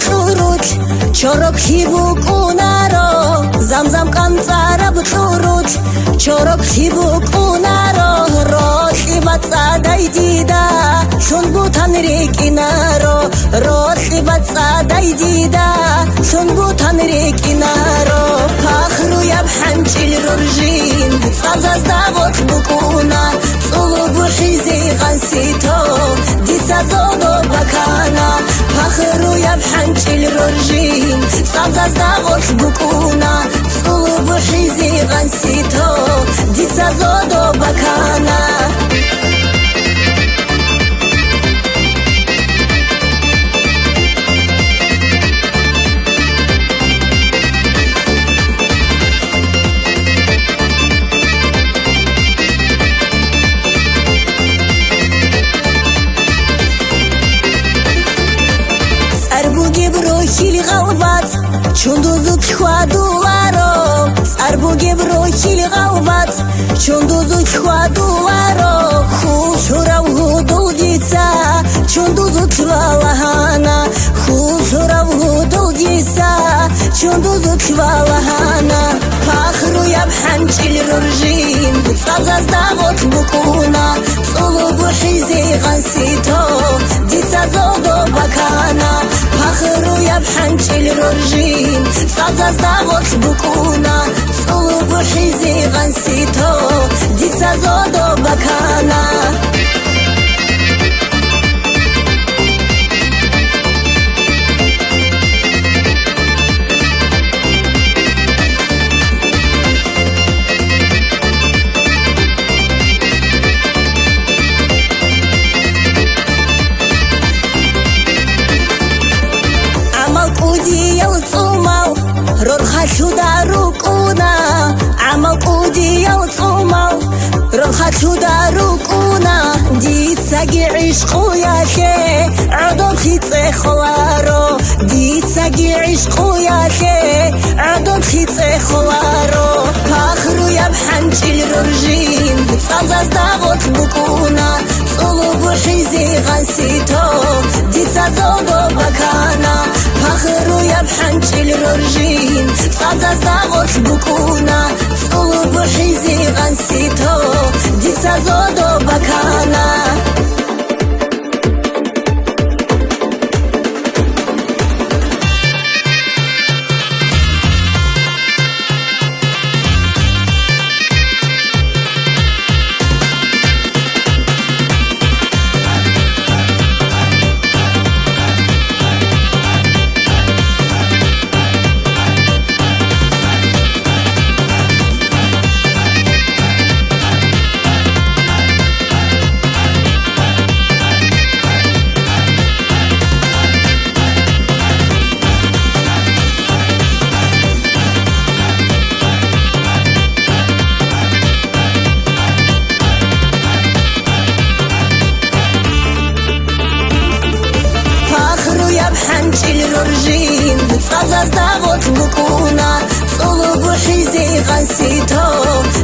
بخروت چرا کیبو کنارا زمزم قنطره بخروت چرا کیبو کنارا راخی بتصدای دیده شون بو تنری کنارا راخی بتصدای دیده شون بو تنری کنارا پخرو یب حنچیل رجین سازاز داوت بکونا صلو بخیزی غنسی تو دیسا زودو بکانا پخرو یب حنچیل رجین سازاز داوت بکونا صلو بخیزی غنسی تو دیسا زودو بکانا هیلی غوبت چون دوزو کخوادو وارو سربو گبرو هیلی غوبت چون دوزو کخوادو وارو خوش رو دل دیسا چون دوزو کوالاهانا خوش رو دل دیسا چون دوزو کوالاهانا پخرو یب حنچیل رجین سازاز داوت بکونا صلو بخیزی غنسی تو دیسا زودو بکانا پخرو یب حنچیل رجین سازاز داوت بکونا صلو بخیزی غنسی تو دیسا زودو بکانا شو كونا عمل قودي يوصومو روحك شو كونا ديت ساقي عشقو يا خي عدو خيطي خوارو ديت ساقي عشقو يا خي عدو خيطي خوارو فاخرو يا بحنجي الرجين سازاز داغوت بكونا صلو بحيزي غنسيتو ديت سازودو بكانا فاخرو يا بحنجي الرجين سازاز داغوت بكونا صلو بحيزي غنسيتو ديت سازودو بكانا الرجين سازاز داغوت بكونا صلو بحيزي غنسيتو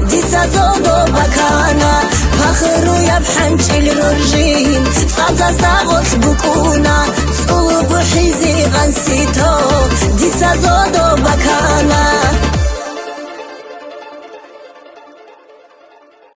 ديت سازودو بكانا فخرو يا بحنجي الرجين سازاز داغوت بكونا صلو بحيزي غنسيتو